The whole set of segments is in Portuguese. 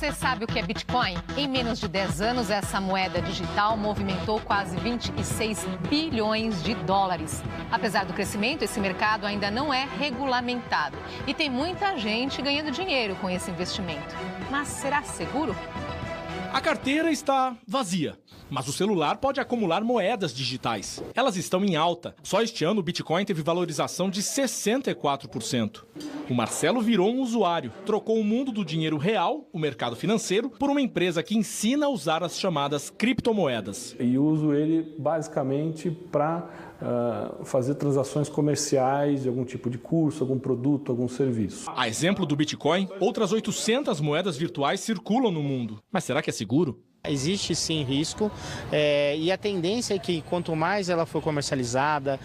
Você sabe o que é Bitcoin? Em menos de 10 anos, essa moeda digital movimentou quase 26 bilhões de dólares. Apesar do crescimento, esse mercado ainda não é regulamentado. E tem muita gente ganhando dinheiro com esse investimento. Mas será seguro? A carteira está vazia, mas o celular pode acumular moedas digitais. Elas estão em alta. Só este ano o Bitcoin teve valorização de 64%. O Marcelo virou um usuário, trocou o mundo do dinheiro real, o mercado financeiro, por uma empresa que ensina a usar as chamadas criptomoedas. E uso ele basicamente para fazer transações comerciais de algum tipo de curso, algum produto, algum serviço. A exemplo do Bitcoin, outras 800 moedas virtuais circulam no mundo. Mas será que é seguro? Existe sim risco e a tendência é que quanto mais ela for comercializada,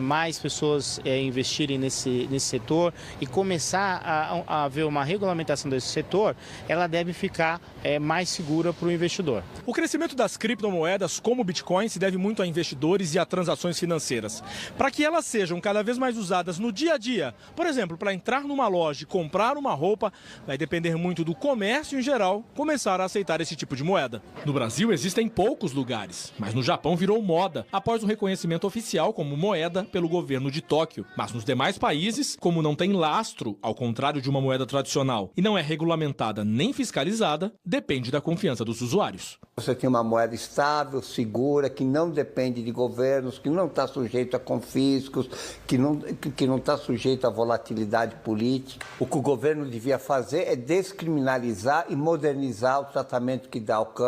mais pessoas investirem nesse setor e começar a haver uma regulamentação desse setor, ela deve ficar mais segura para o investidor. O crescimento das criptomoedas, como o Bitcoin, se deve muito a investidores e a transações financeiras. Para que elas sejam cada vez mais usadas no dia a dia, por exemplo, para entrar numa loja e comprar uma roupa, vai depender muito do comércio em geral começar a aceitar esse tipo de moeda. No Brasil existem poucos lugares, mas no Japão virou moda após o reconhecimento oficial como moeda pelo governo de Tóquio. Mas nos demais países, como não tem lastro, ao contrário de uma moeda tradicional, e não é regulamentada nem fiscalizada, depende da confiança dos usuários. Você tem uma moeda estável, segura, que não depende de governos, que não está sujeito a confiscos, que não está sujeito à volatilidade política. O que o governo devia fazer é descriminalizar e modernizar o tratamento que dá ao câmbio,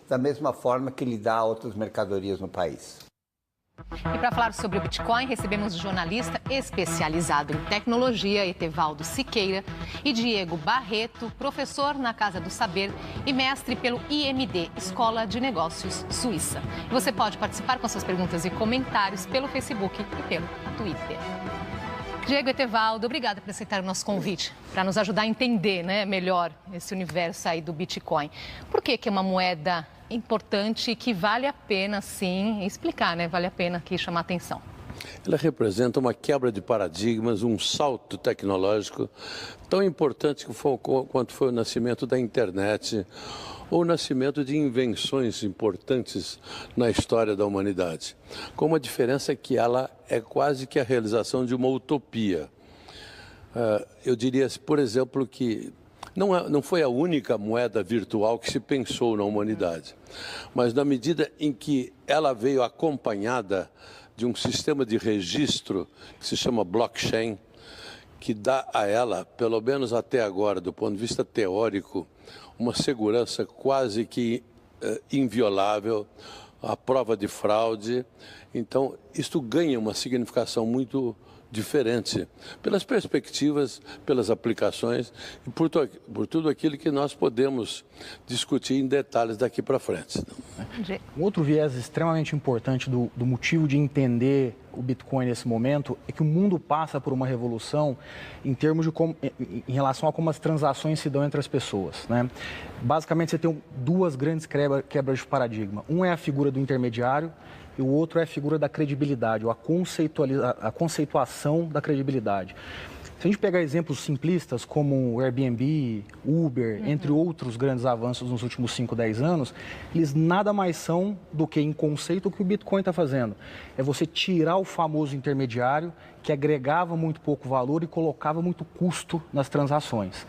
da mesma forma que ele dá a outras mercadorias no país. E para falar sobre o Bitcoin, recebemos o jornalista especializado em tecnologia, Etevaldo Siqueira, e Diego Barreto, professor na Casa do Saber e mestre pelo IMD, Escola de Negócios Suíça. E você pode participar com suas perguntas e comentários pelo Facebook e pelo Twitter. Diego, Etevaldo, obrigada por aceitar o nosso convite, para nos ajudar a entender, melhor esse universo aí do Bitcoin. Por que é uma moeda importante que vale a pena, sim, explicar, vale a pena aqui chamar a atenção? Ela representa uma quebra de paradigmas, um salto tecnológico tão importante quanto foi o nascimento da internet ou o nascimento de invenções importantes na história da humanidade. Com a diferença que ela é quase que a realização de uma utopia. Eu diria, por exemplo, que não foi a única moeda virtual que se pensou na humanidade, mas na medida em que ela veio acompanhada de um sistema de registro que se chama blockchain, que dá a ela, pelo menos até agora, do ponto de vista teórico, uma segurança quase que inviolável, à prova de fraude. Então, isto ganha uma significação muito diferente, pelas perspectivas, pelas aplicações e por tudo aquilo que nós podemos discutir em detalhes daqui para frente. Um outro viés extremamente importante do motivo de entender o Bitcoin nesse momento é que o mundo passa por uma revolução em termos de em relação a como as transações se dão entre as pessoas, Basicamente, você tem duas grandes quebras de paradigma. Um é a figura do intermediário e o outro é a figura da credibilidade, ou a conceituação da credibilidade. Se a gente pegar exemplos simplistas como o Airbnb, Uber, entre outros grandes avanços nos últimos 5, 10 anos, eles nada mais são do que, em conceito, o que o Bitcoin está fazendo. É você tirar o famoso intermediário que agregava muito pouco valor e colocava muito custo nas transações.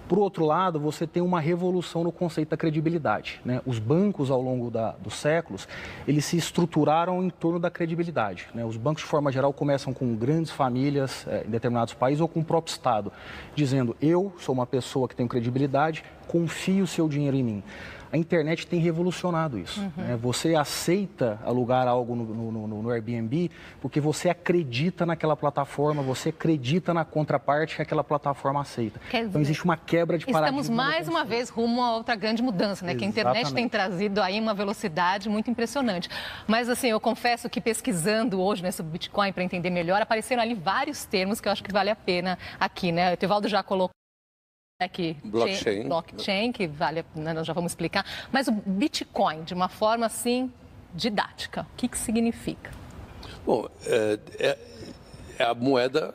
Por outro lado, você tem uma revolução no conceito da credibilidade, Os bancos, ao longo dos séculos, eles se estruturaram em torno da credibilidade, Os bancos, de forma geral, começam com grandes famílias em determinados países ou com o próprio Estado, dizendo: eu sou uma pessoa que tenho credibilidade, confie o seu dinheiro em mim. A internet tem revolucionado isso. Você aceita alugar algo no Airbnb porque você acredita naquela plataforma, você acredita na contraparte que aquela plataforma aceita. Então existe uma quebra de paradigma. Estamos mais uma vez rumo a outra grande mudança, Que a internet tem trazido aí uma velocidade muito impressionante. Mas assim, eu confesso que pesquisando hoje sobre Bitcoin para entender melhor, apareceram ali vários termos que eu acho que vale a pena aqui, O Etevaldo já colocou aqui, blockchain, que vale, nós já vamos explicar, mas o Bitcoin, de uma forma assim, didática, o que significa? Bom, é a moeda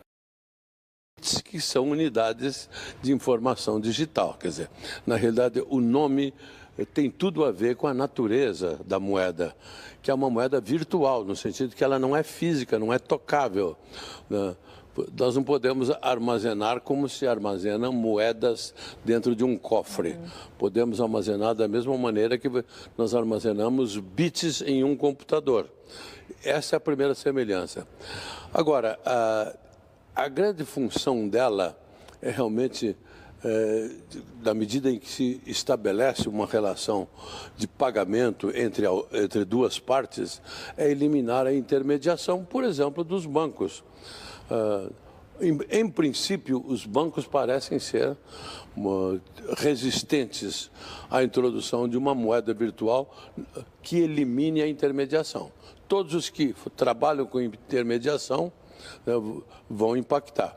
que são unidades de informação digital. Quer dizer, na realidade, o nome tem tudo a ver com a natureza da moeda, que é uma moeda virtual, no sentido que ela não é física, não é tocável, né? Nós não podemos armazenar como se armazenam moedas dentro de um cofre. Podemos armazenar da mesma maneira que nós armazenamos bits em um computador. Essa é a primeira semelhança. Agora, a grande função dela é realmente, na medida em que se estabelece uma relação de pagamento entre duas partes, é eliminar a intermediação, por exemplo, dos bancos. Em princípio, os bancos parecem ser resistentes à introdução de uma moeda virtual que elimine a intermediação. Todos os que trabalham com intermediação vão impactar.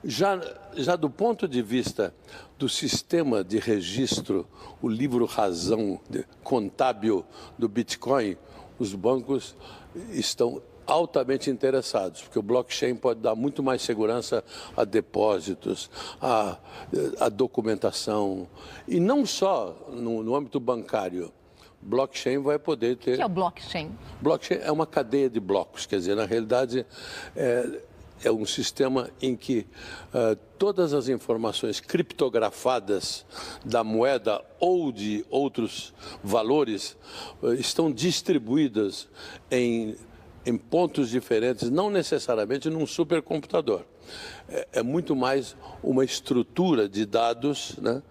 Já do ponto de vista do sistema de registro, o livro-razão contábil do Bitcoin, os bancos estão altamente interessados, porque o blockchain pode dar muito mais segurança a depósitos, a documentação, e não só no âmbito bancário. Blockchain vai poder ter... O que é o blockchain? Blockchain é uma cadeia de blocos, quer dizer, na realidade é um sistema em que todas as informações criptografadas da moeda ou de outros valores estão distribuídas em pontos diferentes, não necessariamente num supercomputador. É muito mais uma estrutura de dados, né,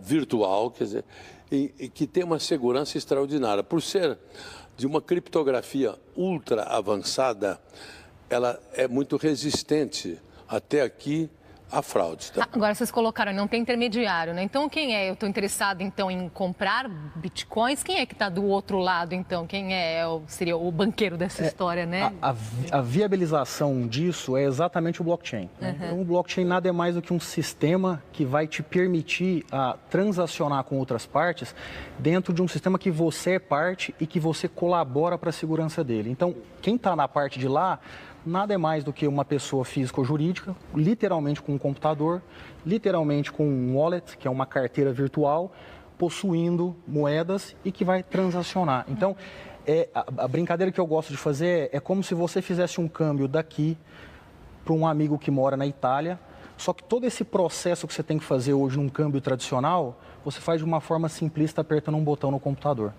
virtual, quer dizer, e que tem uma segurança extraordinária. Por ser de uma criptografia ultra avançada, ela é muito resistente até aqui a fraude. Tá? Agora, vocês colocaram, não tem intermediário, né? Então, quem é? Eu estou interessado, então, em comprar bitcoins. Quem é que está do outro lado, então? Quem seria o banqueiro dessa história, né? A viabilização disso é exatamente o blockchain. Né? Então, o blockchain nada é mais do que um sistema que vai te permitir transacionar com outras partes dentro de um sistema que você é parte e que você colabora para a segurança dele. Então, quem está na parte de lá nada é mais do que uma pessoa física ou jurídica, literalmente com um computador, literalmente com um wallet, que é uma carteira virtual, possuindo moedas e que vai transacionar. Então, a brincadeira que eu gosto de fazer é como se você fizesse um câmbio daqui para um amigo que mora na Itália, só que todo esse processo que você tem que fazer hoje num câmbio tradicional, você faz de uma forma simplista apertando um botão no computador.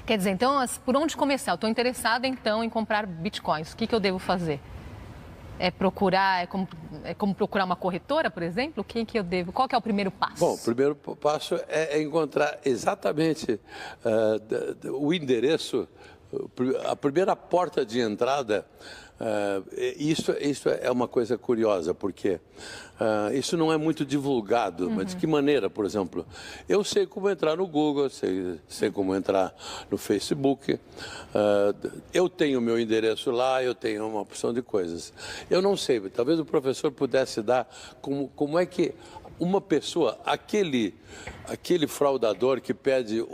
Quer dizer, então, por onde começar? Eu estou interessada, então, em comprar bitcoins. O que eu devo fazer? É como procurar uma corretora, por exemplo? Qual que é o primeiro passo? Bom, o primeiro passo é encontrar exatamente o endereço, a primeira porta de entrada. Isso é uma coisa curiosa, porque isso não é muito divulgado. Mas de que maneira, por exemplo? Eu sei como entrar no Google, sei como entrar no Facebook, eu tenho meu endereço lá, eu tenho uma opção de coisas. Eu não sei, talvez o professor pudesse dar como é que uma pessoa, aquele fraudador que pede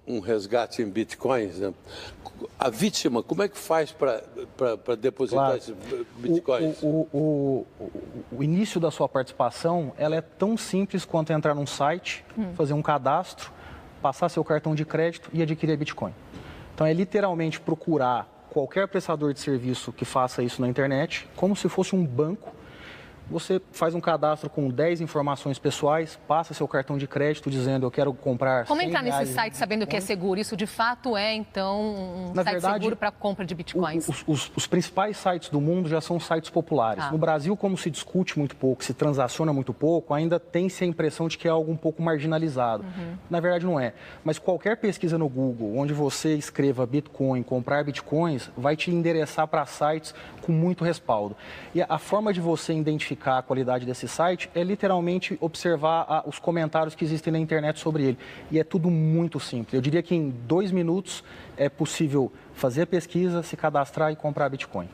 um resgate em bitcoins, né? A vítima, como é que faz para depositar esses bitcoins? O início da sua participação, ela é tão simples quanto entrar num site, fazer um cadastro, passar seu cartão de crédito e adquirir bitcoin. Então, é literalmente procurar qualquer prestador de serviço que faça isso na internet, como se fosse um banco. Você faz um cadastro com 10 informações pessoais, passa seu cartão de crédito dizendo eu quero comprar. Como entrar nesse site sabendo que é seguro? Isso de fato é, então, um site seguro para compra de bitcoins? Os principais sites do mundo já são sites populares. No Brasil, como se discute muito pouco, se transaciona muito pouco, ainda tem-se a impressão de que é algo um pouco marginalizado. Na verdade, não é. Mas qualquer pesquisa no Google, onde você escreva Bitcoin, comprar bitcoins, vai te endereçar para sites com muito respaldo. E a forma de você identificar a qualidade desse site é literalmente observar os comentários que existem na internet sobre ele. E é tudo muito simples. Eu diria que em 2 minutos é possível fazer a pesquisa, se cadastrar e comprar Bitcoin.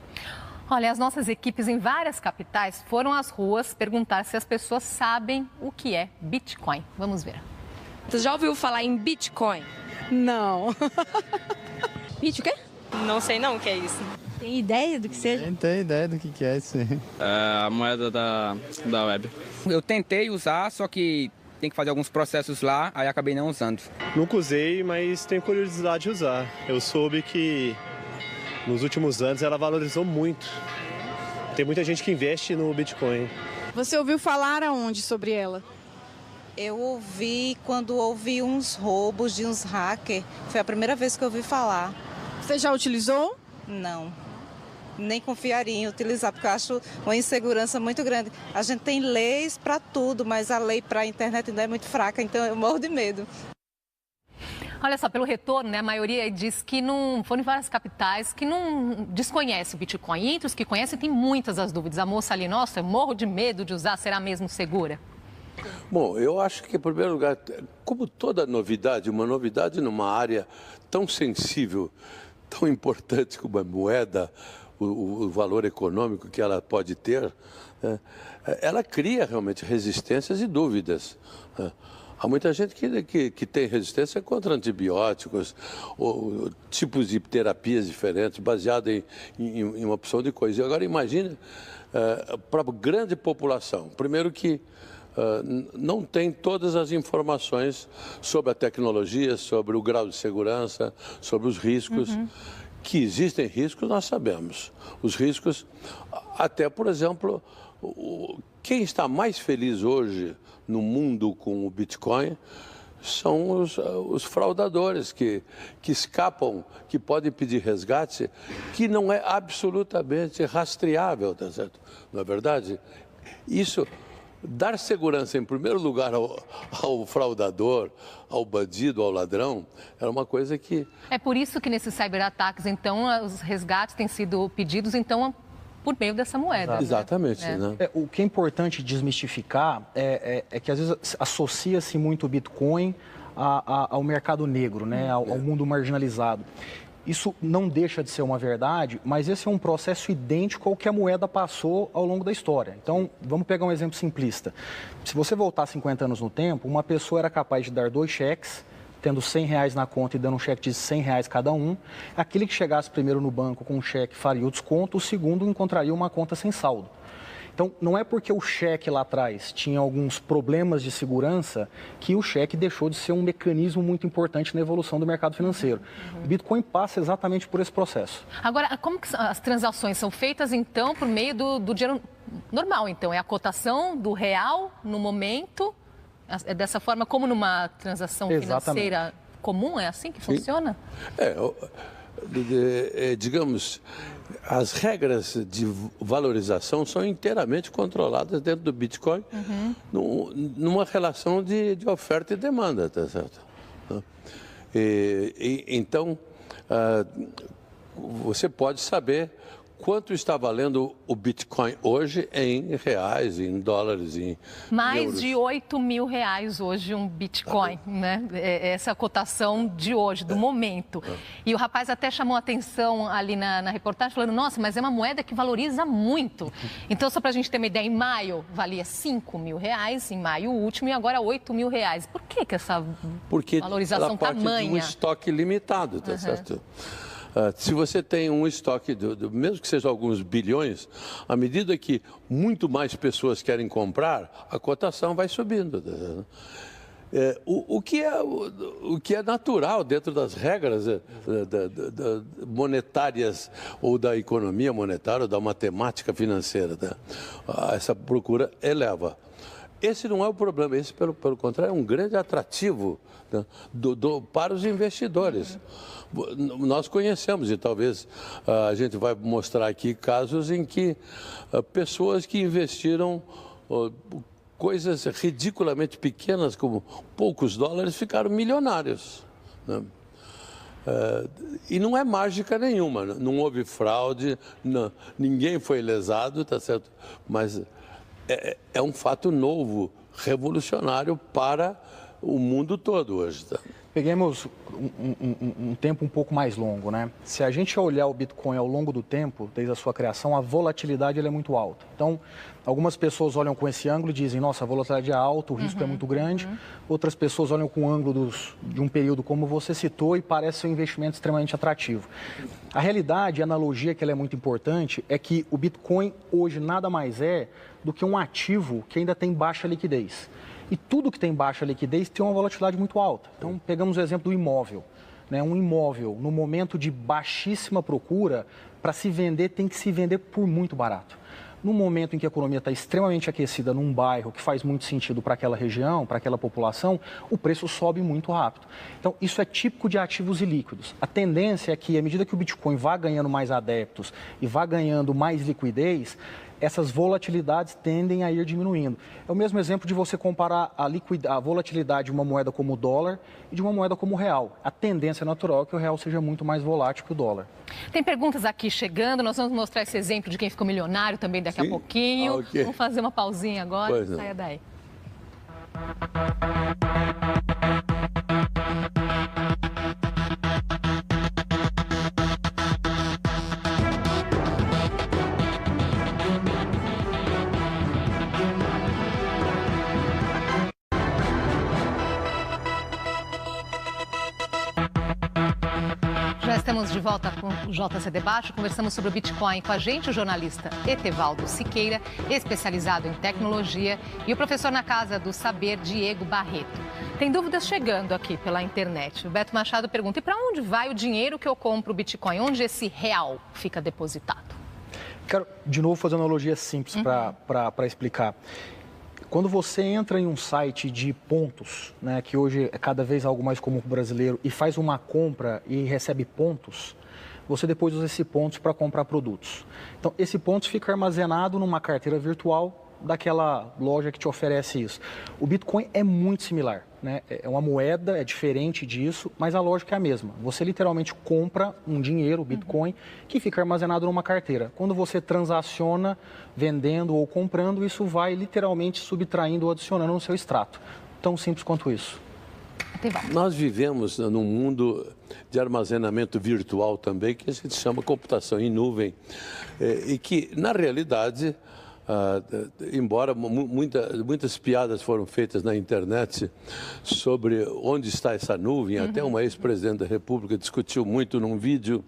Olha, as nossas equipes em várias capitais foram às ruas perguntar se as pessoas sabem o que é Bitcoin. Vamos ver. Você já ouviu falar em Bitcoin? Não. Bit o quê? Não sei não o que é isso. Tem ideia do que seja? Nem tenho ideia do que é isso aí. É a moeda da web. Eu tentei usar, só que tem que fazer alguns processos lá, aí acabei não usando. Nunca usei, mas tenho curiosidade de usar. Eu soube que nos últimos anos ela valorizou muito. Tem muita gente que investe no Bitcoin. Você ouviu falar aonde sobre ela? Eu ouvi quando houve uns roubos de uns hackers. Foi a primeira vez que eu ouvi falar. Você já utilizou? Não. Nem confiaria em utilizar, porque eu acho uma insegurança muito grande. A gente tem leis para tudo, mas a lei para a internet ainda é muito fraca, então eu morro de medo. Olha só, pelo retorno, né, a maioria diz que não foram em várias capitais que não desconhece o Bitcoin. E entre os que conhecem, tem muitas as dúvidas. A moça ali, nossa, eu morro de medo de usar, será mesmo segura? Bom, eu acho que, em primeiro lugar, como toda novidade, uma novidade numa área tão sensível, tão importante como a moeda, o valor econômico que ela pode ter, ela cria realmente resistências e dúvidas. Há muita gente que tem resistência contra antibióticos, ou tipos de terapias diferentes, baseado em uma opção de coisa. E agora imagine para a grande população, primeiro que não tem todas as informações sobre a tecnologia, sobre o grau de segurança, sobre os riscos. Que existem riscos, nós sabemos. Os riscos, até, por exemplo, quem está mais feliz hoje no mundo com o Bitcoin são os fraudadores que escapam, que podem pedir resgate, que não é absolutamente rastreável, tá certo? Não é verdade? Isso... Dar segurança, em primeiro lugar, ao fraudador, ao bandido, ao ladrão, era uma coisa que... É por isso que nesses cyberataques, então, os resgates têm sido pedidos, então, por meio dessa moeda. Exatamente. Né? O que é importante desmistificar é que, às vezes, associa-se muito o Bitcoin ao mercado negro, né? ao mundo marginalizado. Isso não deixa de ser uma verdade, mas esse é um processo idêntico ao que a moeda passou ao longo da história. Então, vamos pegar um exemplo simplista. Se você voltar 50 anos no tempo, uma pessoa era capaz de dar 2 cheques, tendo R$100 na conta e dando um cheque de R$100 cada um. Aquele que chegasse primeiro no banco com um cheque faria o desconto, o segundo encontraria uma conta sem saldo. Então, não é porque o cheque lá atrás tinha alguns problemas de segurança que o cheque deixou de ser um mecanismo muito importante na evolução do mercado financeiro. O Bitcoin passa exatamente por esse processo. Agora, como que as transações são feitas, então, por meio do dinheiro normal? Então, é a cotação do real no momento, é dessa forma como numa transação financeira comum? É assim que funciona? Digamos, as regras de valorização são inteiramente controladas dentro do Bitcoin, numa relação de oferta e demanda, tá certo? Então, você pode saber quanto está valendo o Bitcoin hoje em reais, em dólares, em mais euros. De R$8.000 hoje um Bitcoin, né? Essa é a cotação de hoje, do momento. E o rapaz até chamou a atenção ali na reportagem, falando, nossa, mas é uma moeda que valoriza muito. Então, só para a gente ter uma ideia, em maio valia R$5.000, em maio último, e agora R$8.000. Por que essa valorização tamanha? Porque ela parte de um estoque limitado, tá certo? Se você tem um estoque, mesmo que seja alguns bilhões, à medida que muito mais pessoas querem comprar, a cotação vai subindo. O que é natural dentro das regras monetárias ou da economia monetária ou da matemática financeira. Essa procura eleva. Esse não é o problema, esse, pelo contrário, é um grande atrativo para os investidores. Nós conhecemos, e talvez a gente vai mostrar aqui casos em que pessoas que investiram coisas ridiculamente pequenas, como poucos dólares, ficaram milionários. Né? E não é mágica nenhuma, não houve fraude, ninguém foi lesado, tá certo? Mas é um fato novo, revolucionário para o mundo todo hoje. Tá? Peguemos um tempo um pouco mais longo, né? Se a gente olhar o Bitcoin ao longo do tempo, desde a sua criação, a volatilidade ele é muito alta. Então, algumas pessoas olham com esse ângulo e dizem, nossa, a volatilidade é alta, o risco é muito grande. Outras pessoas olham com o ângulo de um período como você citou e parece ser um investimento extremamente atrativo. A realidade, a analogia que ela é muito importante, é que o Bitcoin hoje nada mais é do que um ativo que ainda tem baixa liquidez. E tudo que tem baixa liquidez tem uma volatilidade muito alta. Então, pegamos o exemplo do imóvel. Né? Um imóvel, no momento de baixíssima procura, para se vender, tem que se vender por muito barato. No momento em que a economia está extremamente aquecida num bairro que faz muito sentido para aquela região, para aquela população, o preço sobe muito rápido. Então, isso é típico de ativos ilíquidos. A tendência é que, à medida que o Bitcoin vá ganhando mais adeptos e vá ganhando mais liquidez, essas volatilidades tendem a ir diminuindo. É o mesmo exemplo de você comparar a volatilidade de uma moeda como o dólar e de uma moeda como o real. A tendência natural é que o real seja muito mais volátil que o dólar. Tem perguntas aqui chegando, nós vamos mostrar esse exemplo de quem ficou milionário também daqui a pouquinho. Okay. Vamos fazer uma pausinha agora, saia daí. Estamos de volta com o JC Debate, conversamos sobre o Bitcoin com a gente, o jornalista Etevaldo Siqueira, especializado em tecnologia, e o professor na Casa do Saber, Diego Barreto. Tem dúvidas chegando aqui pela internet. O Beto Machado pergunta, e para onde vai o dinheiro que eu compro o Bitcoin? Onde esse real fica depositado? Quero, de novo, fazer uma analogia simples para explicar. Quando você entra em um site de pontos, né, que hoje é cada vez algo mais comum para o brasileiro, e faz uma compra e recebe pontos, você depois usa esses pontos para comprar produtos. Então, esse pontos fica armazenado numa carteira virtual daquela loja que te oferece isso. O Bitcoin é muito similar, né? É uma moeda, é diferente disso, mas a lógica é a mesma. Você literalmente compra um dinheiro, o Bitcoin, que fica armazenado numa carteira. Quando você transaciona vendendo ou comprando, isso vai literalmente subtraindo ou adicionando no seu extrato. Tão simples quanto isso. Nós vivemos num mundo de armazenamento virtual também, que a gente chama computação em nuvem, e que, na realidade, embora muitas piadas foram feitas na internet sobre onde está essa nuvem, até uma ex-presidente da República discutiu muito num vídeo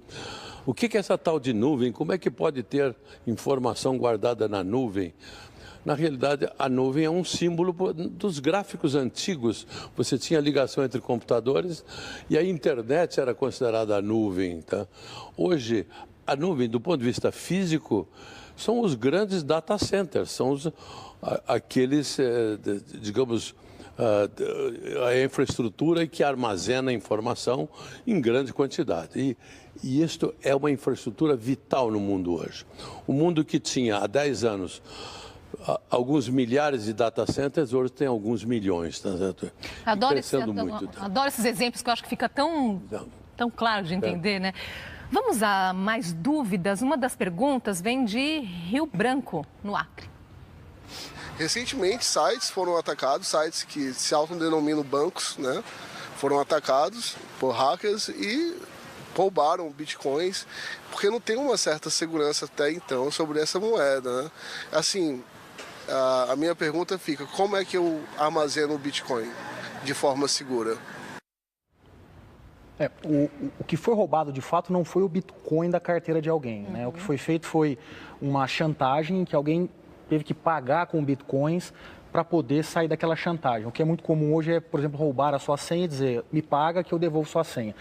o que é essa tal de nuvem, como é que pode ter informação guardada na nuvem. Na realidade, a nuvem é um símbolo dos gráficos antigos. Você tinha ligação entre computadores e a internet era considerada a nuvem. Tá? Hoje, a nuvem, do ponto de vista físico, são os grandes data centers, são aqueles, digamos, a infraestrutura que armazena informação em grande quantidade. E isto é uma infraestrutura vital no mundo hoje. O mundo que tinha há 10 anos alguns milhares de data centers, hoje tem alguns milhões. Tá certo? Adoro esses exemplos que eu acho que fica tão claro de entender, né? Vamos a mais dúvidas. Uma das perguntas vem de Rio Branco, no Acre. Recentemente, sites foram atacados, sites que se autodenominam bancos, né? Foram atacados por hackers e roubaram bitcoins, porque não tem uma certa segurança até então sobre essa moeda, né? Assim, a minha pergunta fica, como é que eu armazeno o Bitcoin de forma segura? O que foi roubado, de fato, não foi o Bitcoin da carteira de alguém, né? O que foi feito foi uma chantagem em que alguém teve que pagar com bitcoins para poder sair daquela chantagem. O que é muito comum hoje é, por exemplo, roubar a sua senha e dizer, me paga que eu devolvo sua senha.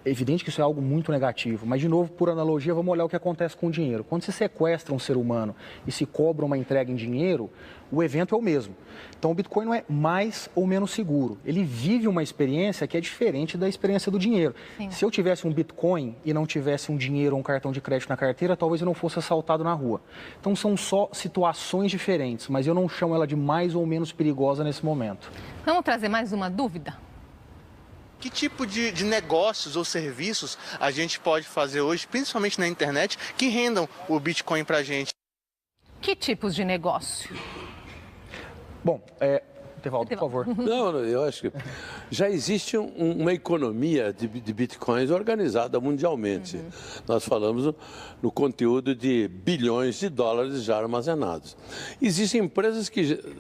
É evidente que isso é algo muito negativo, mas, de novo, por analogia, vamos olhar o que acontece com o dinheiro. Quando se sequestra um ser humano e se cobra uma entrega em dinheiro, o evento é o mesmo. Então, o Bitcoin não é mais ou menos seguro. Ele vive uma experiência que é diferente da experiência do dinheiro. Sim. Se eu tivesse um Bitcoin e não tivesse um dinheiro ou um cartão de crédito na carteira, talvez eu não fosse assaltado na rua. Então, são só situações diferentes, mas eu não chamo ela de mais ou menos perigosa nesse momento. Vamos trazer mais uma dúvida? Que tipo de negócios ou serviços a gente pode fazer hoje, principalmente na internet, que rendam o Bitcoin para a gente? Que tipos de negócio? Bom, Tevaldo, por favor. Não, eu acho que já existe uma economia de bitcoins organizada mundialmente. Nós falamos no conteúdo de bilhões de dólares já armazenados. Existem empresas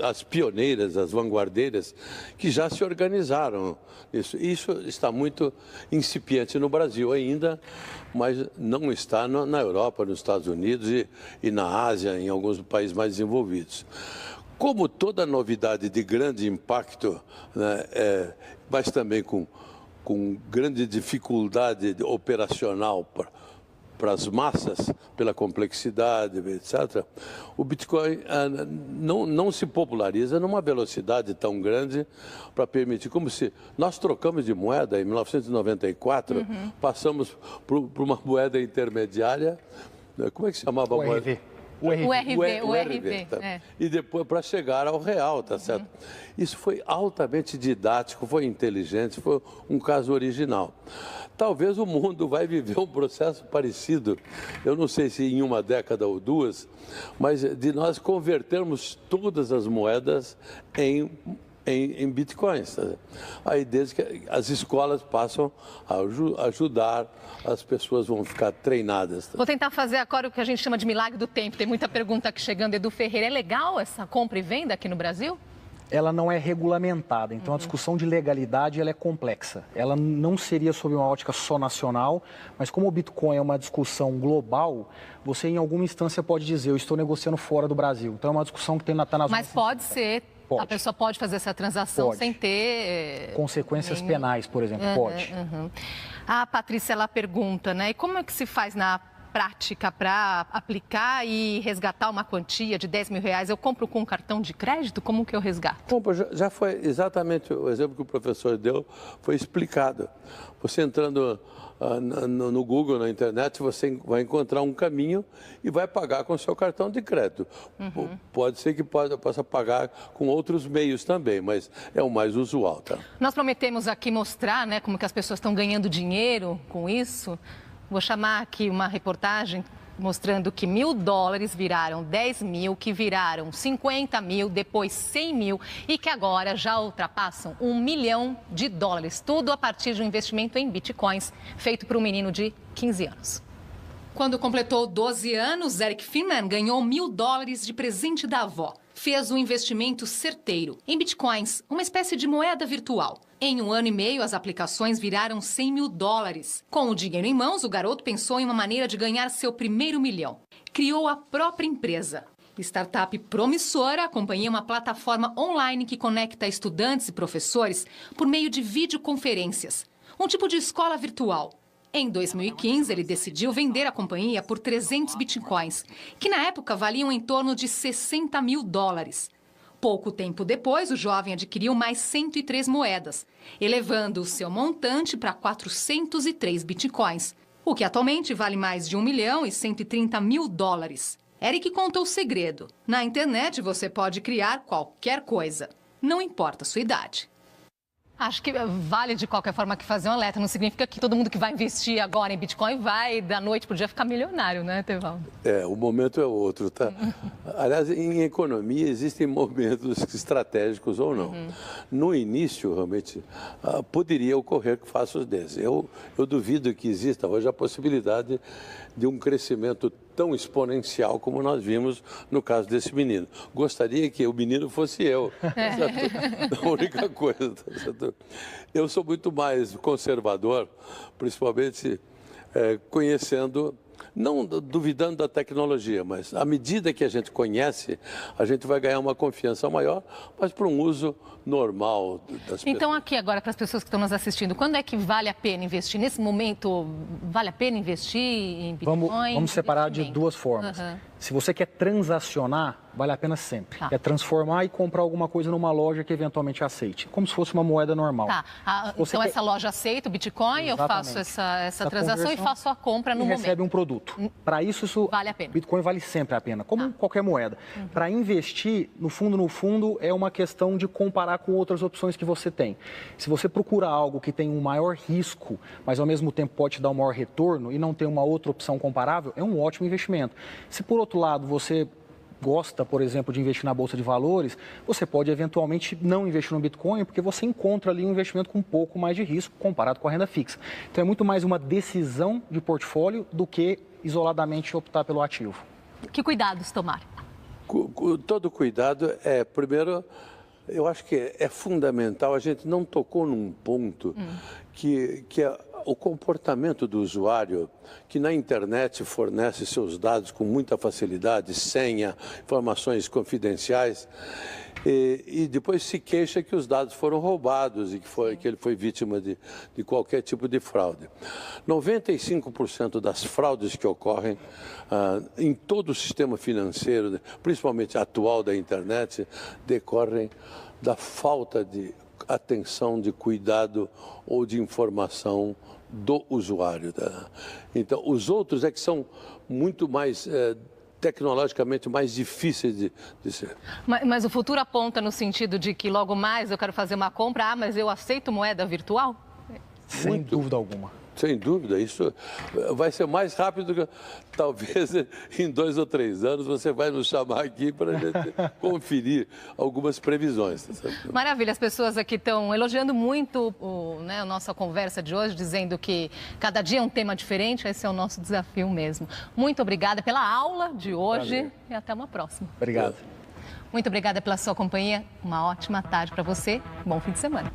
as pioneiras, as vanguardeiras, que já se organizaram. Isso está muito incipiente no Brasil ainda, mas não está na Europa, nos Estados Unidos e na Ásia, em alguns países mais desenvolvidos. Como toda novidade de grande impacto, né, mas também com grande dificuldade operacional para as massas, pela complexidade, etc., o Bitcoin não se populariza numa velocidade tão grande para permitir, como se nós trocamos de moeda em 1994, passamos por uma moeda intermediária, como é que se chamava a moeda? O RV. Tá? E depois para chegar ao real, tá certo? Isso foi altamente didático, foi inteligente, foi um caso original. Talvez o mundo vai viver um processo parecido, eu não sei se em uma década ou duas, mas de nós convertermos todas as moedas em bitcoins. Tá? Aí desde que as escolas passam a ajudar, as pessoas vão ficar treinadas. Tá? Vou tentar fazer agora o que a gente chama de milagre do tempo. Tem muita pergunta aqui chegando. Edu Ferreira, é legal essa compra e venda aqui no Brasil? Ela não é regulamentada, então a discussão de legalidade ela é complexa. Ela não seria sob uma ótica só nacional, mas como o Bitcoin é uma discussão global, você em alguma instância pode dizer, eu estou negociando fora do Brasil. Então é uma discussão que está nas... Mas pode ser... Pode. A pessoa pode fazer essa transação sem ter... Consequências penais, por exemplo, pode. A Patrícia, ela pergunta, né? E como é que se faz na prática para aplicar e resgatar uma quantia de R$10 mil? Eu compro com um cartão de crédito? Como que eu resgato? Bom, já foi exatamente o exemplo que o professor deu, foi explicado. Você entrando no Google, na internet, você vai encontrar um caminho e vai pagar com o seu cartão de crédito. Pode ser que possa pagar com outros meios também, mas é o mais usual, tá? Nós prometemos aqui mostrar, né, como que as pessoas estão ganhando dinheiro com isso. Vou chamar aqui uma reportagem mostrando que $1.000 viraram 10 mil, que viraram 50 mil, depois 100 mil e que agora já ultrapassam $1 milhão. Tudo a partir de um investimento em bitcoins feito por um menino de 15 anos. Quando completou 12 anos, Eric Finman ganhou $1.000 de presente da avó. Fez um investimento certeiro em bitcoins, uma espécie de moeda virtual. Em 1 ano e meio, as aplicações viraram $100 mil. Com o dinheiro em mãos, o garoto pensou em uma maneira de ganhar seu primeiro $1 milhão. Criou a própria empresa. Startup promissora, a companhia é uma plataforma online que conecta estudantes e professores por meio de videoconferências. Um tipo de escola virtual. Em 2015, ele decidiu vender a companhia por 300 bitcoins, que na época valiam em torno de $60 mil. Pouco tempo depois, o jovem adquiriu mais 103 moedas, elevando o seu montante para 403 bitcoins, o que atualmente vale mais de $1 milhão e 130 mil. Eric contou o segredo. Na internet, você pode criar qualquer coisa, não importa a sua idade. Acho que vale de qualquer forma que fazer um alerta. Não significa que todo mundo que vai investir agora em Bitcoin vai da noite para o dia ficar milionário, né, Tevaldo? O momento é outro, tá? Aliás, em economia existem momentos estratégicos ou não. No início, realmente, poderia ocorrer fatos desses. Eu duvido que exista hoje a possibilidade de um crescimento tão exponencial como nós vimos no caso desse menino. Gostaria que o menino fosse eu. A única coisa. Eu sou muito mais conservador, principalmente conhecendo, não duvidando da tecnologia, mas à medida que a gente conhece, a gente vai ganhar uma confiança maior, mas para um uso normal das pessoas. Então, aqui agora, para as pessoas que estão nos assistindo, quando é que vale a pena investir? Nesse momento, vale a pena investir em Bitcoin? Vamos separar de duas formas. Se você quer transacionar, vale a pena sempre. É transformar e comprar alguma coisa numa loja que eventualmente aceite, como se fosse uma moeda normal. Então essa loja aceita o Bitcoin, eu faço essa transação e faço a compra no momento. Recebe um produto. Para isso vale a pena. Bitcoin vale sempre a pena, como qualquer moeda. Para investir, no fundo, é uma questão de comparar com outras opções que você tem. Se você procura algo que tem um maior risco, mas ao mesmo tempo pode te dar um maior retorno e não tem uma outra opção comparável, é um ótimo investimento. Se por outro lado você gosta, por exemplo, de investir na Bolsa de Valores, você pode eventualmente não investir no Bitcoin, porque você encontra ali um investimento com um pouco mais de risco comparado com a renda fixa. Então é muito mais uma decisão de portfólio do que isoladamente optar pelo ativo. Que cuidados tomar? Todo cuidado primeiro, eu acho que é fundamental, a gente não tocou num ponto que é o comportamento do usuário, que na internet fornece seus dados com muita facilidade, senha, informações confidenciais, e depois se queixa que os dados foram roubados e que ele foi vítima de qualquer tipo de fraude. 95% das fraudes que ocorrem em todo o sistema financeiro, principalmente atual da internet, decorrem da falta de atenção, de cuidado ou de informação do usuário. Então, os outros é que são muito mais tecnologicamente mais difíceis de ser. Mas o futuro aponta no sentido de que logo mais eu quero fazer uma compra, mas eu aceito moeda virtual? Sem dúvida alguma. Sem dúvida, isso vai ser mais rápido que talvez em 2 ou 3 anos você vai nos chamar aqui para a gente conferir algumas previsões. Maravilha, as pessoas aqui estão elogiando muito a nossa conversa de hoje, dizendo que cada dia é um tema diferente, esse é o nosso desafio mesmo. Muito obrigada pela aula de hoje e até uma próxima. Obrigado. Muito obrigada pela sua companhia, uma ótima tarde para você, bom fim de semana.